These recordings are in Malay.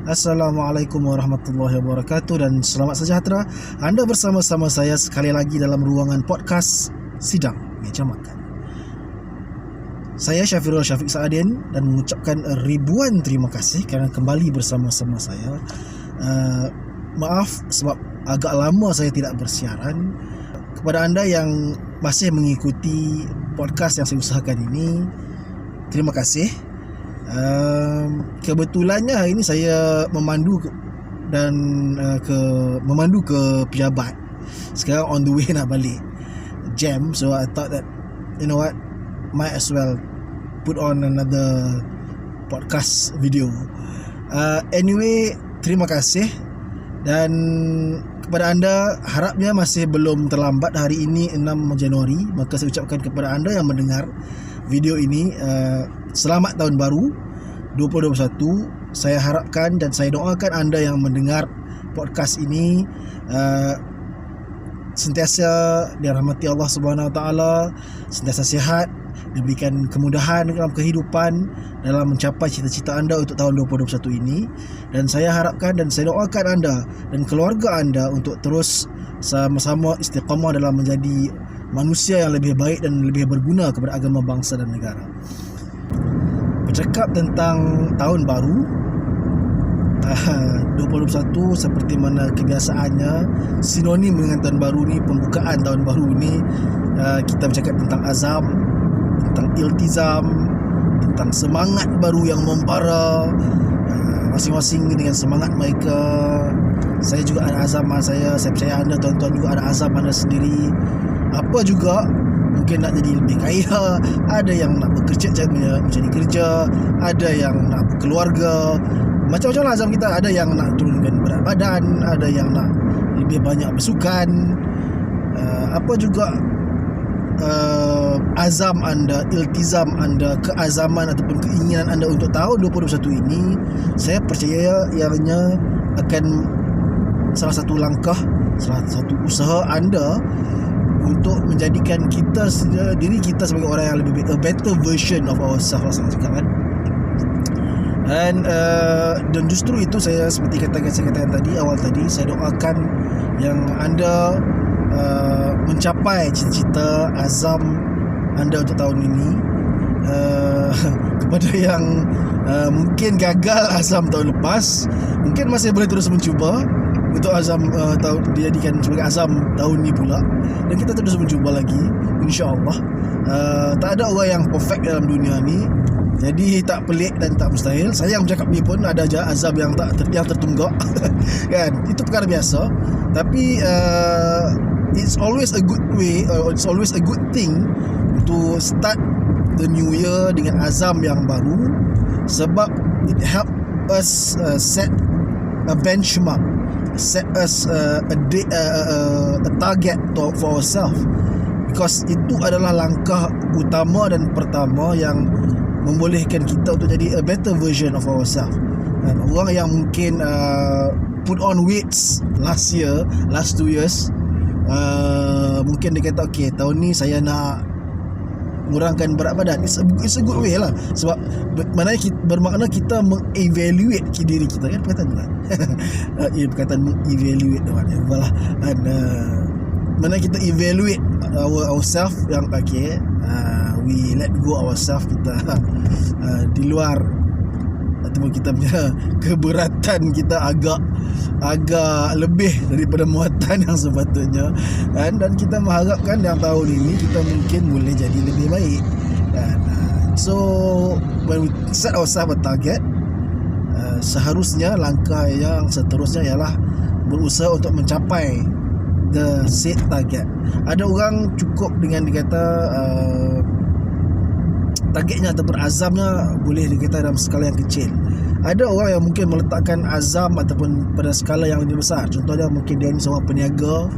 Assalamualaikum warahmatullahi wabarakatuh dan selamat sejahtera. Anda bersama-sama saya sekali lagi dalam ruangan podcast Sidang Meja Makan. Saya Syafirul Syafiq Saadin dan mengucapkan ribuan terima kasih kerana kembali bersama-sama saya. Maaf sebab agak lama saya tidak bersiaran. Kepada anda yang masih mengikuti podcast yang saya usahakan ini, terima kasih. Kebetulannya hari ini saya memandu ke pejabat. Sekarang on the way nak balik jam, so I thought that might as well put on another podcast video. Anyway, terima kasih. Dan kepada anda, harapnya masih belum terlambat. Hari ini 6 Januari. Maka saya ucapkan kepada anda yang mendengar video ini, selamat tahun baru 2021. Saya harapkan dan saya doakan anda yang mendengar podcast ini sentiasa dirahmati Allah Subhanahu Wa Taala, sentiasa sihat, diberikan kemudahan dalam kehidupan dalam mencapai cita-cita anda untuk tahun 2021 ini. Dan saya harapkan dan saya doakan anda dan keluarga anda untuk terus sama-sama istiqamah dalam menjadi manusia yang lebih baik dan lebih berguna kepada agama, bangsa dan negara. Bercakap tentang tahun baru 2021, seperti mana kebiasaannya, sinonim dengan tahun baru ni, pembukaan tahun baru ni, kita bercakap tentang azam, tentang iltizam, tentang semangat baru yang membara, masing-masing dengan semangat mereka. Saya juga ada azam saya percaya anda tuan-tuan juga ada azam anda sendiri. Apa juga, mungkin nak jadi lebih kaya, ada yang nak bekerja mencari kerja, ada yang nak berkeluarga, macam-macam lah azam kita. Ada yang nak turunkan berat badan, ada yang nak lebih banyak bersukan. Apa juga azam anda, iltizam anda, keazaman ataupun keinginan anda untuk tahun 2021 ini, saya percaya ianya akan salah satu langkah, salah satu usaha anda untuk menjadikan diri kita sebagai orang yang lebih baik, a better version of ourselves lah saya cakap kan. Dan justru itu saya seperti saya katakan tadi, awal tadi, saya doakan yang anda mencapai cita-cita azam anda untuk tahun ini. Kepada yang mungkin gagal azam tahun lepas, mungkin masih boleh terus mencuba untuk azam dijadikan sebagai azam tahun ni pula, dan kita terus mencuba lagi, insya-Allah. Tak ada orang yang perfect dalam dunia ni, jadi tak pelik dan tak mustahil. Saya yang bercakap ni pun ada aja azam yang tertunggak kan, itu perkara biasa. Tapi it's always a good way, it's always a good thing to start the new year dengan azam yang baru, sebab it help us set a benchmark, set us a target for ourselves, because itu adalah langkah utama dan pertama yang membolehkan kita untuk jadi a better version of ourselves. Dan orang yang mungkin put on weights last 2 years, mungkin dia kata okay, tahun ni saya nak mengurangkan berat badan. It's a good way lah, sebab bermakna kita mengevaluate diri kita kan, perkataan tu kan. Perkataan mengevaluate tu kan, lah. Mana kita evaluate ourselves yang okay, we let go ourselves, kita di luar ataupun kita punya keberatan kita agak lebih daripada muatan yang sepatutnya, dan kita mengharapkan yang tahun ini kita mungkin boleh jadi lebih baik. So when we set ourselves a target, seharusnya langkah yang seterusnya ialah berusaha untuk mencapai the set target. Ada orang cukup dengan dikata targetnya ataupun azamnya boleh dikata dalam skala yang kecil. Ada orang yang mungkin meletakkan azam ataupun pada skala yang lebih besar. Contohnya mungkin dia ni seorang peniaga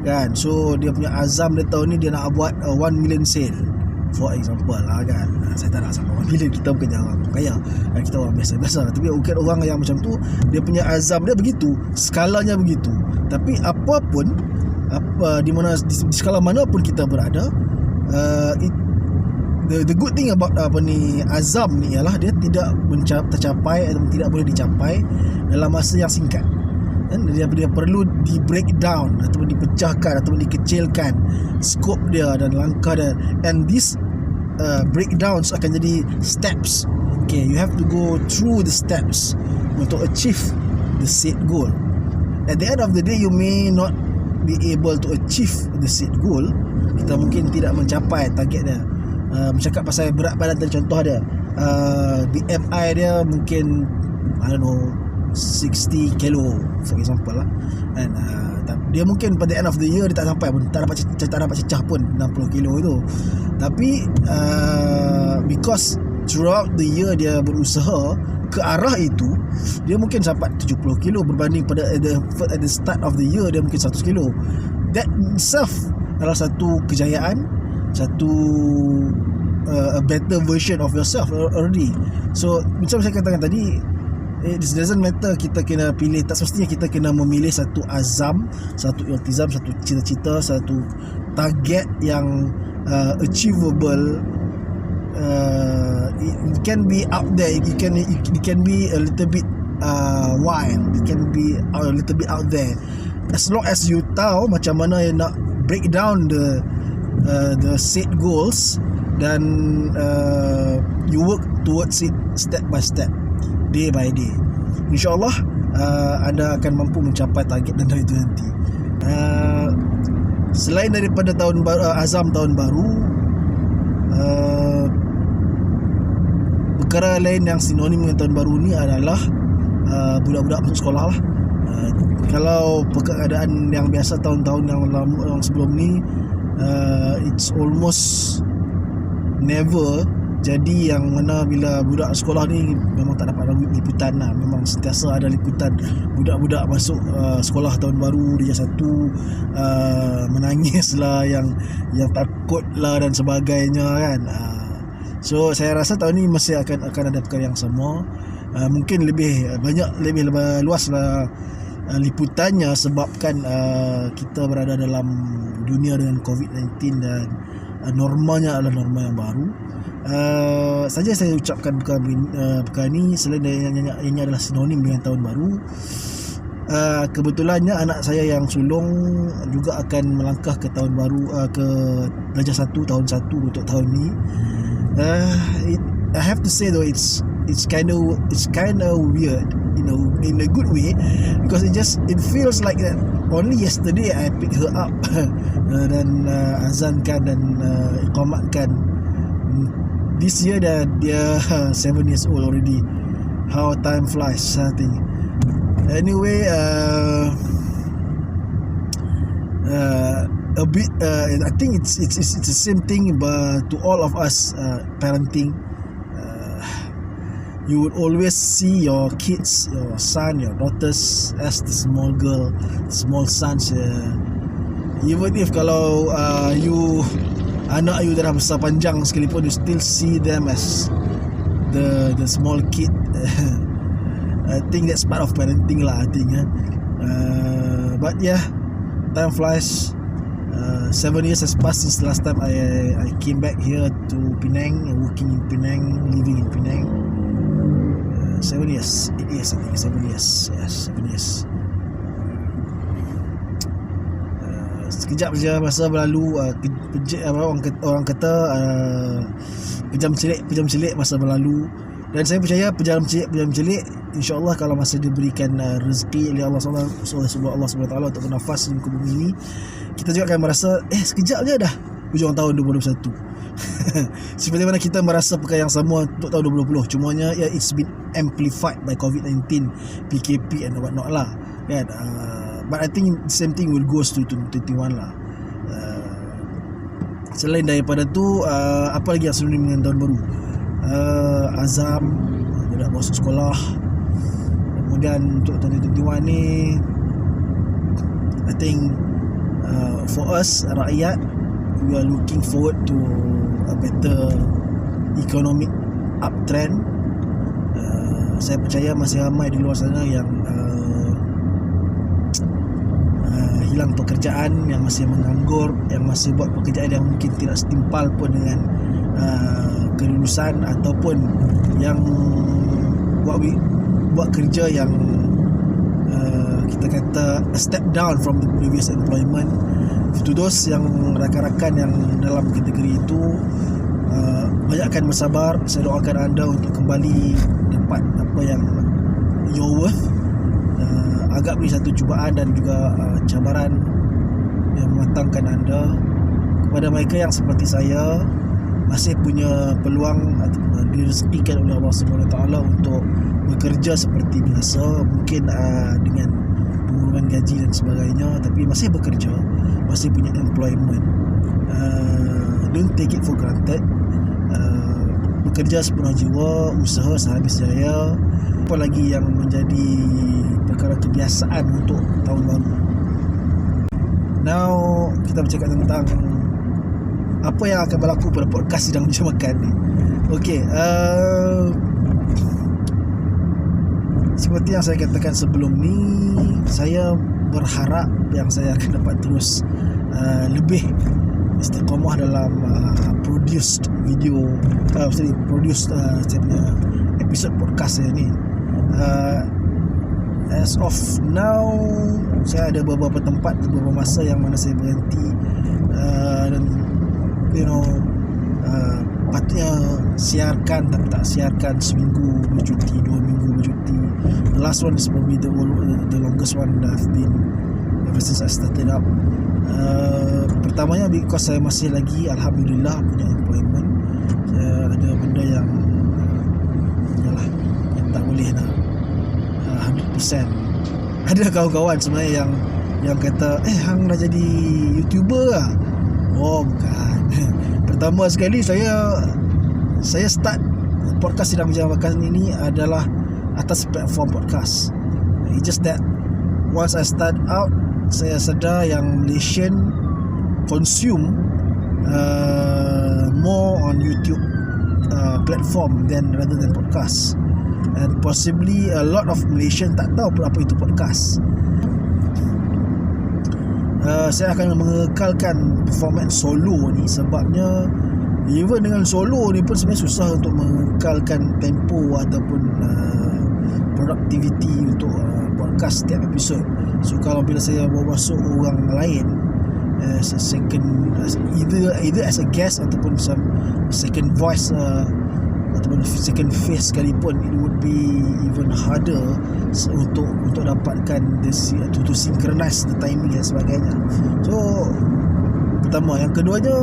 kan, so dia punya azam dia tahun ni dia nak buat 1 million sale, for example lah kan. Saya tak nak sampai 1 million, kita bukan orang kaya, kita orang biasa-biasa. Tapi mungkin orang yang macam tu, dia punya azam dia begitu, skalanya begitu. Tapi di skala mana pun kita berada, the good thing about azam ni ialah dia tidak tercapai atau tidak boleh dicapai dalam masa yang singkat. Dia perlu di breakdown ataupun dipecahkan ataupun dikecilkan skop dia dan langkah dia, and this breakdowns akan jadi steps. Okay, you have to go through the steps untuk achieve the set goal. At the end of the day, you may not be able to achieve the set goal. Kita mungkin tidak mencapai target dia. Bercakap pasal berat badan tadi, contoh dia, BMI dia mungkin I don't know 60 kilo for example lah, and dia mungkin pada end of the year dia tak sampai pun, tak dapat cecah pun 60 kilo itu. Tapi because throughout the year dia berusaha ke arah itu, dia mungkin sampai 70 kilo berbanding pada at the start of the year dia mungkin 100 kilo. That itself adalah satu kejayaan, satu a better version of yourself already. So macam saya katakan tadi, it doesn't matter kita kena pilih, tak semestinya kita kena memilih satu azam, satu iltizam, satu cita-cita, satu target yang achievable. It can be out there, it can be a little bit wild, it can be a little bit out there, as long as you tahu macam mana you nak break down the set goals, dan you work towards it step by step, day by day. InsyaAllah anda akan mampu mencapai target anda itu nanti. Selain daripada tahun baru, azam tahun baru, perkara lain yang sinonim dengan tahun baru ni adalah budak-budak masuk sekolah lah. Kalau keadaan yang biasa tahun-tahun yang sebelum ni, it's almost never jadi yang mana bila budak sekolah ni memang tak dapat liputan lah. Memang sentiasa ada liputan budak-budak masuk sekolah tahun baru, dia satu menangis lah, yang takut lah dan sebagainya kan. So saya rasa tahun ni masih akan ada perkara yang sama. Mungkin lebih luas lah liputannya sebabkan kita berada dalam dunia dengan COVID-19 dan normanya adalah norma yang baru. Saja saya ucapkan perkara ni, selain ini adalah sinonim dengan tahun baru. Kebetulannya anak saya yang sulung juga akan melangkah ke tahun baru, ke darjah 1 tahun 1 untuk tahun ni. I have to say though, it's kind of weird, in a good way, because it feels like that only yesterday I picked her up dan azankan dan iqamatkan. This year dia 7 years old already. How time flies, I think. Anyway, a bit I think it's the same thing, but to all of us parenting, you would always see your kids, your son, your daughters as the small girl, small sons. Even if kalau anak you dah besar panjang sekalipun, you still see them as the small kid. I think that's part of parenting lah, I think. But yeah, time flies. 7 years has passed since the last time I came back here to Penang, working in Penang, living in Penang. 7 years, 8 years, I think. 7 years, yes, 7 years. Sekejap saja masa berlalu. Orang kata pejam celik masa berlalu. Dan saya percaya pejam celik insya-Allah, kalau masa diberikan rezeki oleh Allah SWT untuk bernafas di muka bumi ini, kita juga akan merasa sekejap je dah hujung tahun 2021. Seperti mana kita merasa perkara yang sama untuk tahun 2020, cumanya it's been amplified by COVID-19, PKP and what not lah kan. But I think the same thing will goes to 2021 lah. Selain daripada tu, apa lagi yang sinonim dengan tahun baru? Azam, budak masuk sekolah. Kemudian untuk 2021 ni, I think for us rakyat, we are looking forward to a better economic uptrend. Saya percaya masih ramai di luar sana yang hilang pekerjaan, yang masih menganggur, yang masih buat pekerjaan yang mungkin tidak setimpal pun dengan kelulusan ataupun yang buat kerja yang kita kata a step down from the previous employment. To those yang rakan-rakan yang dalam kategori itu, banyakkan bersabar. Saya doakan anda untuk kembali dapat apa yang you're worth. Agak beri satu cubaan dan juga cabaran yang mematangkan anda. Kepada mereka yang seperti saya masih punya peluang direzekikan oleh Allah SWT untuk bekerja seperti biasa, mungkin dengan pengurangan gaji dan sebagainya, tapi masih bekerja, masih punya employment. Don't take it for granted. Bekerja sepenuh jiwa, usaha sehabis jaya, apa lagi yang menjadi perkara kebiasaan untuk tahun baru. Now kita bercakap tentang apa yang akan berlaku pada podcast Sidang Meja Makan ni. Okey, seperti yang saya katakan sebelum ni, saya berharap yang saya akan dapat terus lebih istiqamah dalam produced video, produced saya punya episod podcast saya ni. As of now, saya ada beberapa tempat, beberapa masa yang mana saya berhenti, dan patutnya siarkan tapi tak siarkan. Seminggu bercuti, 2 minggu bercuti. The last one is probably the longest one that I've been ever since I started up. Pertamanya because saya masih lagi alhamdulillah punya employment. Ada benda yang tak boleh nak 100%. Ada kawan-kawan sebenarnya yang kata hang dah jadi YouTuber lah. Oh bukan. Pertama sekali saya start podcast Sidang Meja Makan ini adalah atas platform podcast. It's just that once I start out, saya sedar yang Malaysian consume more on YouTube platform rather than podcast, and possibly a lot of Malaysian tak tahu apa itu podcast. Saya akan mengekalkan performance solo ni, sebabnya even dengan solo ni pun sebenarnya susah untuk mengekalkan tempo ataupun productivity untuk podcast setiap episod. So kalau bila saya bawa masuk orang lain as a second, either as a guest ataupun some second voice ataupun second face sekalipun, it would be even harder untuk dapatkan to synchronize the timing dan sebagainya. So pertama. Yang keduanya,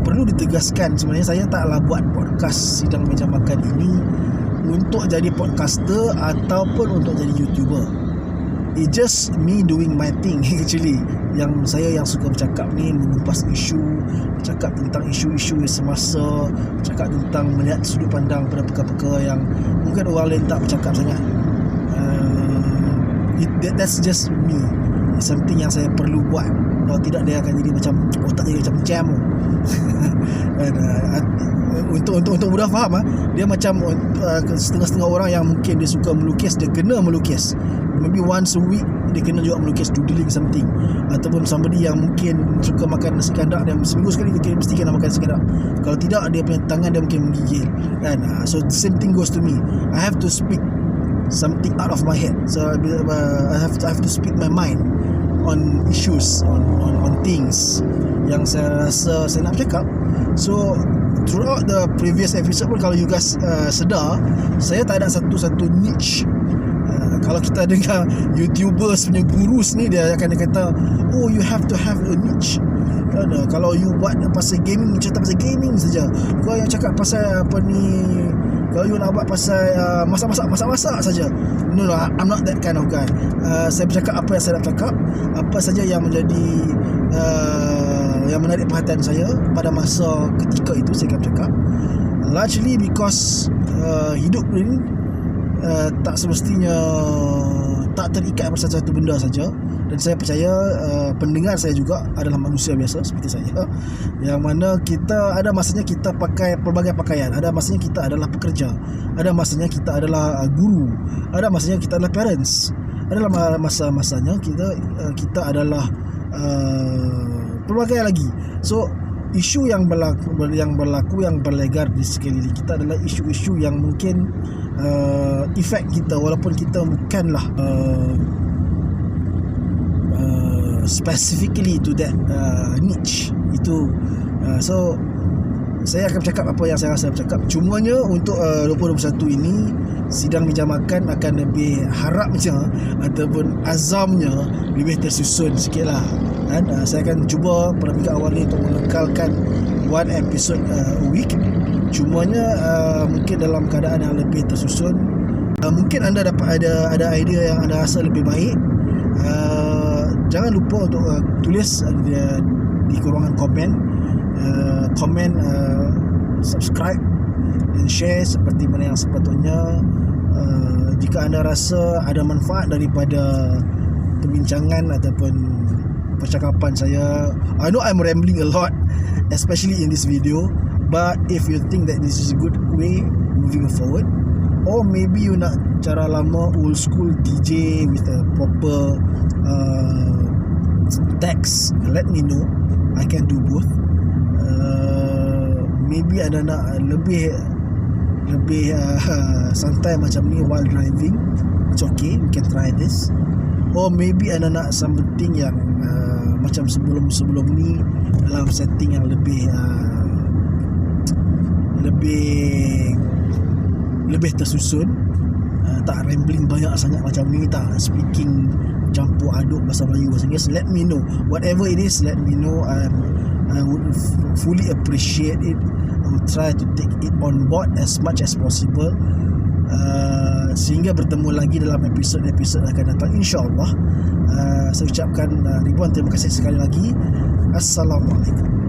perlu ditegaskan sebenarnya saya taklah buat podcast Sidang Meja Makan ini untuk jadi podcaster ataupun untuk jadi YouTuber. It's just me doing my thing actually. Yang suka bercakap ni, mengupas isu, bercakap tentang isu-isu semasa, bercakap tentang melihat sudut pandang pada perkara-perkara yang mungkin orang lain tak bercakap sangat. That's just me. It's something yang saya perlu buat. Kalau tidak, dia akan jadi macam otak jadi macam jam. Untuk mudah faham, dia macam setengah-setengah orang yang mungkin dia suka melukis, dia kena melukis. Maybe once a week dia kena juga melukis, doodling something. Ataupun somebody yang mungkin suka makan nasi kandak, dan seminggu sekali dia mesti kena makan nasi kandak. Kalau tidak, dia punya tangan dia mungkin menggigil kan. So same thing goes to me. I have to speak something out of my head. So I have to speak my mind on issues, on things yang saya rasa saya nak cakap. So throughout the previous episode pun, kalau you guys sedar, saya tak ada satu niche. Kalau kita dengar YouTubers punya gurus ni, dia akan kata, oh you have to have a niche. Kalau you buat pasal gaming, cerita pasal gaming saja. Kalau yang cakap pasal apa ni, kalau you nak buat pasal masak-masak saja. No, I'm not that kind of guy. Saya bercakap apa yang saya nak cakap, apa saja yang menjadi yang menarik perhatian saya pada masa ketika itu, saya akan cakap. Largely because hidup ini tak semestinya tak terikat pada satu benda saja. Dan saya percaya pendengar saya juga adalah manusia biasa seperti saya, yang mana kita ada masanya kita pakai pelbagai pakaian. Ada masanya kita adalah pekerja, ada masanya kita adalah guru, ada masanya kita adalah parents, adalah masa-masanya kita adalah pelbagai lagi. So isu yang berlaku yang berlegar di sekeliling kita adalah isu-isu yang mungkin efek kita, walaupun kita bukanlah specifically to that niche itu. So saya akan bercakap apa yang saya rasa bercakap. Cumanya untuk 2021 ini sidang meja makan akan lebih harapnya ataupun azamnya lebih tersusun sikit lah kan. Saya akan cuba pada minggu awal ni untuk mengekalkan one episode a week. Cumanya mungkin dalam keadaan yang lebih tersusun. Mungkin anda dapat ada idea yang anda rasa lebih baik. Jangan lupa untuk tulis di ruangan komen, subscribe dan share seperti mana yang sepatutnya. Jika anda rasa ada manfaat daripada perbincangan ataupun percakapan saya, I know I'm rambling a lot, especially in this video, but if you think that this is a good way moving forward, or maybe you nak cara lama old school DJ with a proper text, let me know. I can do both. Maybe anda nak lebih santai macam ni while driving, it's okay, we can try this. Or maybe anda nak something yang macam sebelum ni dalam setting yang lebih tersusun, tak rambling banyak sangat macam ni, tak speaking campur aduk bahasa Melayu, bahasa Inggeris. Let me know, whatever it is, let me know. I would fully appreciate it. I will try to take it on board as much as possible. Sehingga bertemu lagi dalam episod-episod akan datang, insya-Allah. Saya ucapkan ribuan terima kasih sekali lagi. Assalamualaikum.